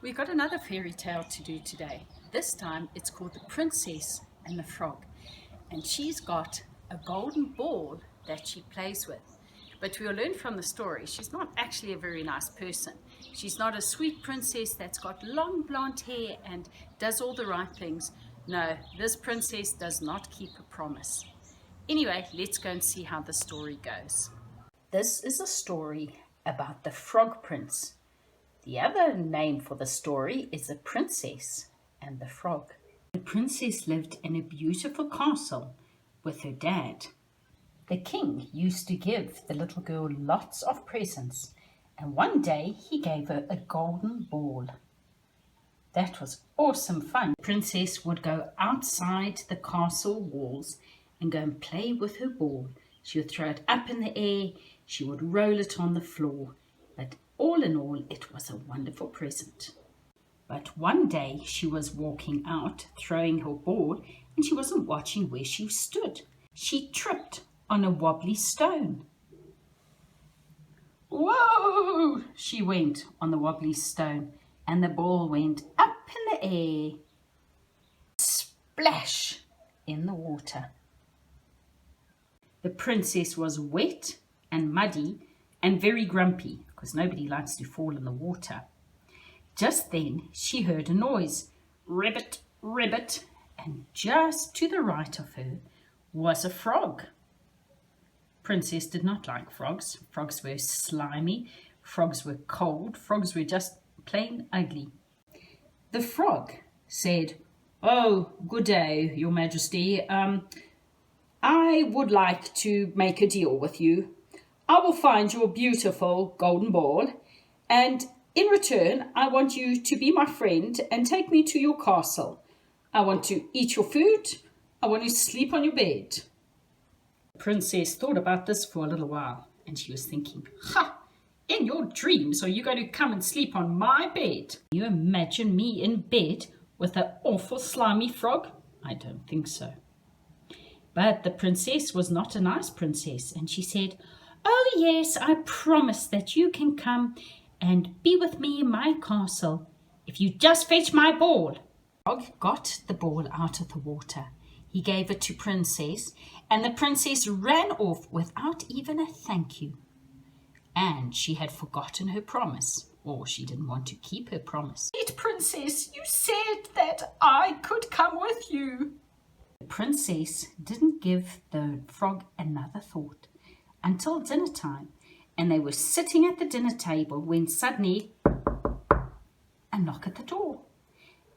We've got another fairy tale to do today. This time it's called The Princess and the Frog. And she's got a golden ball that she plays with. But we'll learn from the story, she's not actually a very nice person. She's not a sweet princess that's got long blonde hair and does all the right things. No, this princess does not keep a promise. Anyway, let's go and see how the story goes. This is a story about the Frog Prince. The other name for the story is The Princess and the Frog. The princess lived in a beautiful castle with her dad. The king used to give the little girl lots of presents, and one day he gave her a golden ball. That was awesome fun. The princess would go outside the castle walls and go and play with her ball. She would throw it up in the air, she would roll it on the floor, but all in all, it was a wonderful present. But one day she was walking out, throwing her ball, and she wasn't watching where she stood. She tripped on a wobbly stone. Whoa! She went on the wobbly stone, and the ball went up in the air. Splash in the water. The princess was wet and muddy and very grumpy, because nobody likes to fall in the water. Just then she heard a noise, ribbit, ribbit, and just to the right of her was a frog. Princess did not like frogs. Frogs were slimy, frogs were cold, frogs were just plain ugly. The frog said, "Oh, good day, Your Majesty. I would like to make a deal with you. I will find you a beautiful golden ball, and in return, I want you to be my friend and take me to your castle. I want to eat your food. I want to sleep on your bed." The princess thought about this for a little while, and she was thinking, in your dreams, are you going to come and sleep on my bed? Can you imagine me in bed with an awful slimy frog? I don't think so. But the princess was not a nice princess, and she said, "Oh yes, I promise that you can come and be with me in my castle if you just fetch my ball." The frog got the ball out of the water. He gave it to Princess, and the princess ran off without even a thank you. And she had forgotten her promise, or she didn't want to keep her promise. "Sweet princess, you said that I could come with you." The princess didn't give the frog another thought until dinner time, and they were sitting at the dinner table when suddenly a knock at the door.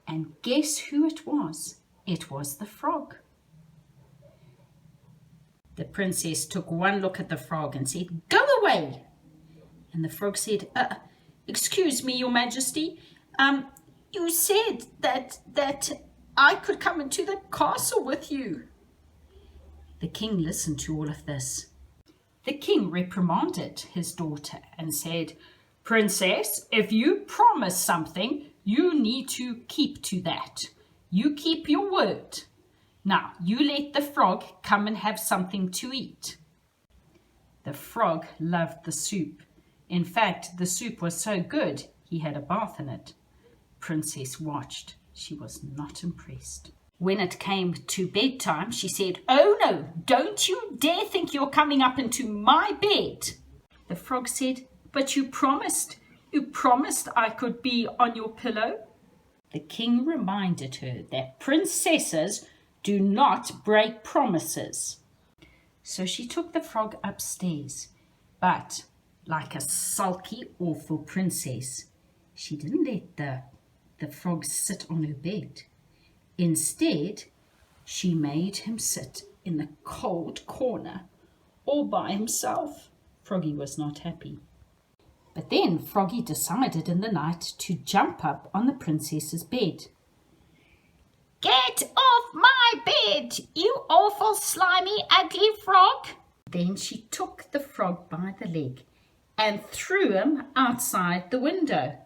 And guess who it was? It was the frog. The princess took one look at the frog and said, "Go away." And the frog said, "Excuse me, Your Majesty, you said that I could come into the castle with you." The king listened to all of this. The king reprimanded his daughter and said, "Princess, if you promise something, you need to keep to that. You keep your word. Now, you let the frog come and have something to eat." The frog loved the soup. In fact, the soup was so good, he had a bath in it. Princess watched. She was not impressed. When it came to bedtime, she said, "Oh no, don't you dare think you're coming up into my bed." The frog said, "But you promised I could be on your pillow." The king reminded her that princesses do not break promises. So she took the frog upstairs, but like a sulky, awful princess, she didn't let the frog sit on her bed. Instead, she made him sit in the cold corner all by himself. Froggy was not happy. But then Froggy decided in the night to jump up on the princess's bed. "Get off my bed, you awful slimy ugly frog!" Then she took the frog by the leg and threw him outside the window.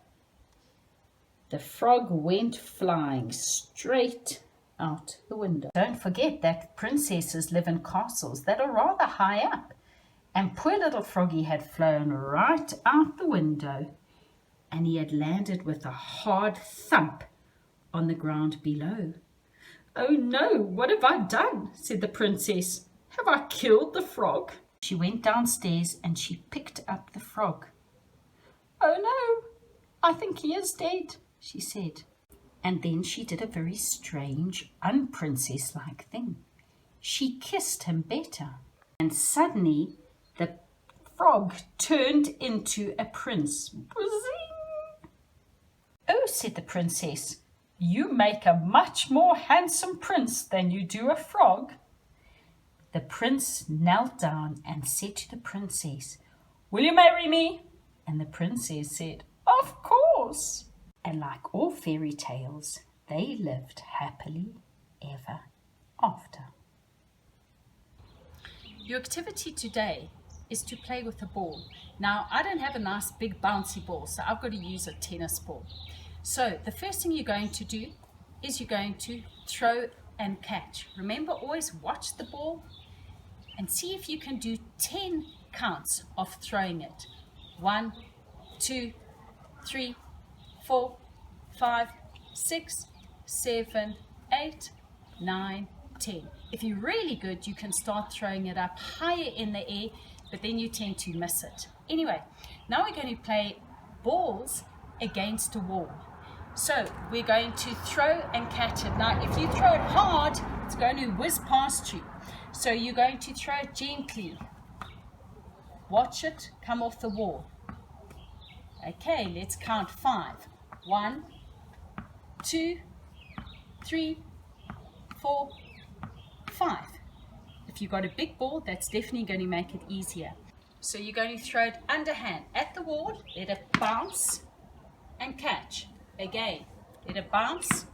The frog went flying straight out the window. Don't forget that princesses live in castles that are rather high up, and poor little Froggy had flown right out the window and he had landed with a hard thump on the ground below. "Oh no, what have I done?" said the princess. "Have I killed the frog?" She went downstairs and she picked up the frog. "Oh no, I think he is dead," she said. And then she did a very strange, unprincess-like thing. She kissed him better. And suddenly the frog turned into a prince. Bzzing! "Oh," said the princess, "you make a much more handsome prince than you do a frog." The prince knelt down and said to the princess, "Will you marry me?" And the princess said, "Of course." And like all fairy tales, they lived happily ever after. Your activity today is to play with a ball. Now, I don't have a nice big bouncy ball, so I've got to use a tennis ball. So the first thing you're going to do is you're going to throw and catch. Remember, always watch the ball and see if you can do 10 counts of throwing it. 1, 2, 3, 4, 5, 6, 7, 8, 9, 10. If you're really good, you can start throwing it up higher in the air, but then you tend to miss it. Anyway, now we're going to play balls against a wall. So we're going to throw and catch it. Now, if you throw it hard, it's going to whiz past you. So you're going to throw it gently. Watch it come off the wall. Okay, let's count 5. 1, 2, 3, 4, 5. If you've got a big ball, that's definitely going to make it easier. So you're going to throw it underhand at the wall, let it bounce and catch. Again, let it bounce,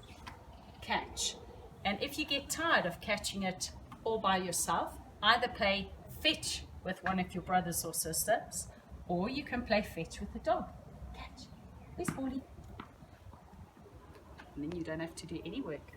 catch. And if you get tired of catching it all by yourself, either play fetch with one of your brothers or sisters, or you can play fetch with the dog. Catch. Where's Paulie? And then you don't have to do any work.